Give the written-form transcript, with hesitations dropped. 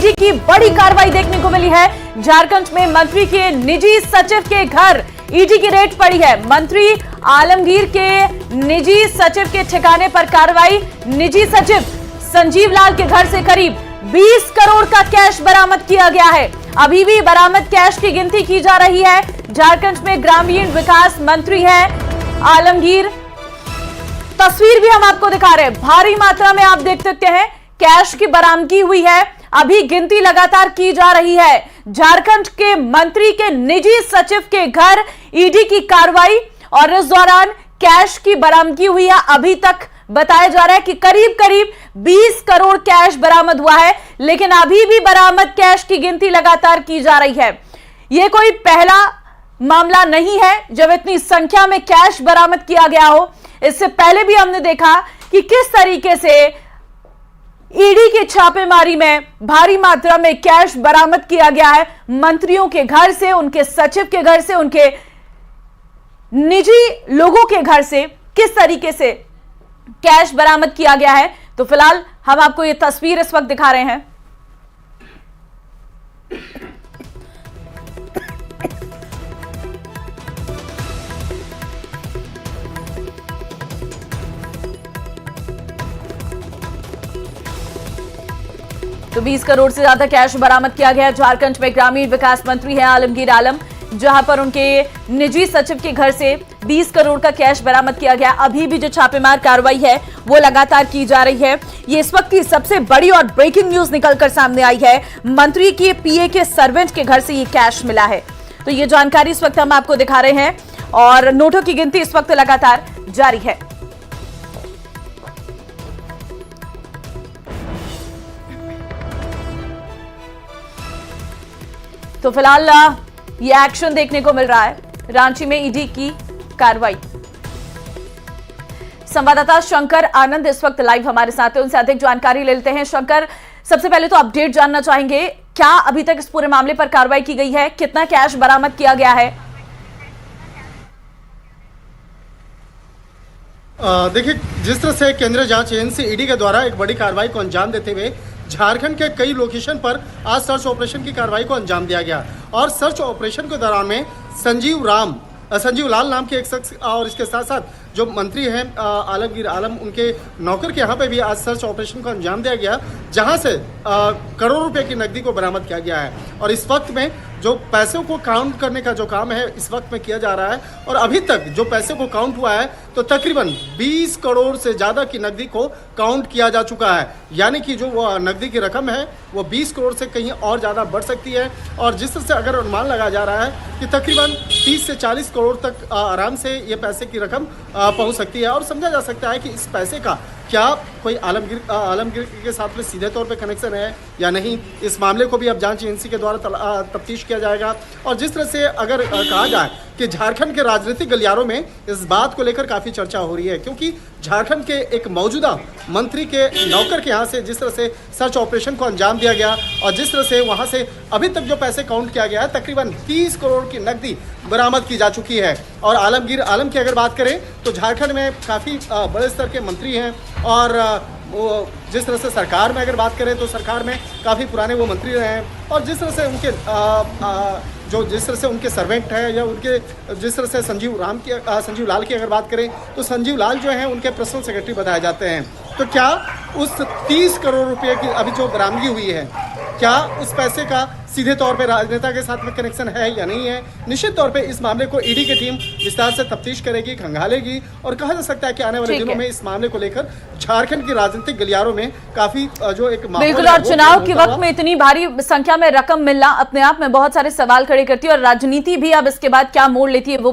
ED की बड़ी कार्रवाई देखने को मिली है। झारखंड में मंत्री के निजी सचिव के घर ईडी की रेड पड़ी है। मंत्री आलमगीर के निजी सचिव के ठिकाने पर कार्रवाई। निजी सचिव संजीव लाल के घर से करीब 20 करोड़ का कैश बरामद किया गया है। अभी भी बरामद कैश की गिनती की जा रही है। झारखंड में ग्रामीण विकास मंत्री हैं आलमगीर। तस्वीर भी हम आपको दिखा रहे हैं। भारी मात्रा में आप देख सकते हैं कैश की बरामदगी हुई है। अभी गिनती लगातार की जा रही है। झारखंड के मंत्री के निजी सचिव के घर ईडी की कार्रवाई और इस दौरान कैश की बरामदगी हुई है। अभी तक बताया जा रहा है कि करीब करीब 20 करोड़ कैश बरामद हुआ है, लेकिन अभी भी बरामद कैश की गिनती लगातार की जा रही है। यह कोई पहला मामला नहीं है जब इतनी संख्या में कैश बरामद किया गया हो। इससे पहले भी हमने देखा कि किस तरीके से ईडी की छापेमारी में भारी मात्रा में कैश बरामद किया गया है। मंत्रियों के घर से, उनके सचिव के घर से, उनके निजी लोगों के घर से किस तरीके से कैश बरामद किया गया है। तो फिलहाल हम आपको यह तस्वीर इस वक्त दिखा रहे हैं। तो 20 करोड़ से ज्यादा कैश बरामद किया गया। झारखंड में ग्रामीण विकास मंत्री हैं आलमगीर आलम, जहां पर उनके निजी सचिव के घर से 20 करोड़ का कैश बरामद किया गया। अभी भी जो छापेमार कार्रवाई है वो लगातार की जा रही है। ये इस वक्त की सबसे बड़ी और ब्रेकिंग न्यूज निकलकर सामने आई है। मंत्री के पीए के सर्वेंट के घर से ये कैश मिला है। तो ये जानकारी इस वक्त हम आपको दिखा रहे हैं और नोटों की गिनती इस वक्त लगातार जारी है। तो फिलहाल ये एक्शन देखने को मिल रहा है। रांची में ईडी की कार्रवाई। संवाददाता शंकर आनंद इस वक्त लाइव हमारे साथ हैं, उनसे अधिक जानकारी ले लेते हैं। शंकर, सबसे पहले तो अपडेट जानना चाहेंगे, क्या अभी तक इस पूरे मामले पर कार्रवाई की गई है? कितना कैश बरामद किया गया है? देखिए, जिस तरह से केंद्रीय जांच एजेंसी ईडी के द्वारा एक बड़ी कार्रवाई को अंजाम देते हुए झारखंड के कई लोकेशन पर आज सर्च ऑपरेशन की कार्रवाई को अंजाम दिया गया और सर्च ऑपरेशन के दौरान में संजीव लाल नाम के एक शख्स और इसके साथ साथ जो मंत्री हैं आलमगीर आलम, उनके नौकर के यहाँ पे भी आज सर्च ऑपरेशन को अंजाम दिया गया, जहाँ से करोड़ों रुपए की नकदी को बरामद किया गया है। और इस वक्त में जो पैसों को काउंट करने का जो काम है इस वक्त में किया जा रहा है और अभी तक जो पैसे को काउंट हुआ है तो तकरीबन 20 करोड़ से ज़्यादा की नकदी को काउंट किया जा चुका है। यानी कि जो वो नकदी की रकम है वो 20 करोड़ से कहीं और ज़्यादा बढ़ सकती है। और जिस तरह से अगर अनुमान लगाया जा रहा है कि तकरीबन 30 से 40 करोड़ तक आराम से ये पैसे की रकम पहुंच सकती है। और समझा जा सकता है कि इस पैसे का क्या कोई आलमगीर के साथ में सीधे तौर पे कनेक्शन है या नहीं, इस मामले को भी अब जांच एजेंसी के द्वारा तफ्तीश किया जाएगा। और जिस तरह से अगर कहा जाए कि झारखंड के राजनीतिक गलियारों में इस बात को लेकर काफ़ी चर्चा हो रही है, क्योंकि झारखंड के एक मौजूदा मंत्री के नौकर के यहाँ से जिस तरह से सर्च ऑपरेशन को अंजाम दिया गया और जिस तरह से वहाँ से अभी तक जो पैसे काउंट किया गया है तकरीबन 30 करोड़ की नकदी बरामद की जा चुकी है। और आलमगीर आलम की अगर बात करें तो झारखंड में काफ़ी बड़े स्तर के मंत्री हैं और वो जिस तरह से सरकार में अगर बात करें तो सरकार में काफ़ी पुराने वो मंत्री रहे हैं। और जिस तरह से उनके जिस तरह से उनके सर्वेंट हैं या उनके जिस तरह से संजीव लाल की अगर बात करें तो संजीव लाल जो हैं उनके पर्सनल सेक्रेटरी बताए जाते हैं। तो क्या उस 30 करोड़ रुपए की अभी जो बरामदगी हुई है, क्या उस पैसे का सीधे तौर पे राजनेता के साथ में कनेक्शन है या नहीं है? निश्चित तौर पे इस मामले को ईडी की टीम विस्तार से तफ्तीश करेगी, खंगालेगी और कहा जा सकता है कि आने वाले दिनों में इस मामले को लेकर झारखंड की राजनीतिक गलियारों में काफी जो एक बिल्कुल। और चुनाव के वक्त में इतनी भारी संख्या में रकम मिलना अपने आप में बहुत सारे सवाल खड़े करती है और राजनीति भी अब इसके बाद क्या मोड़ लेती है वो भी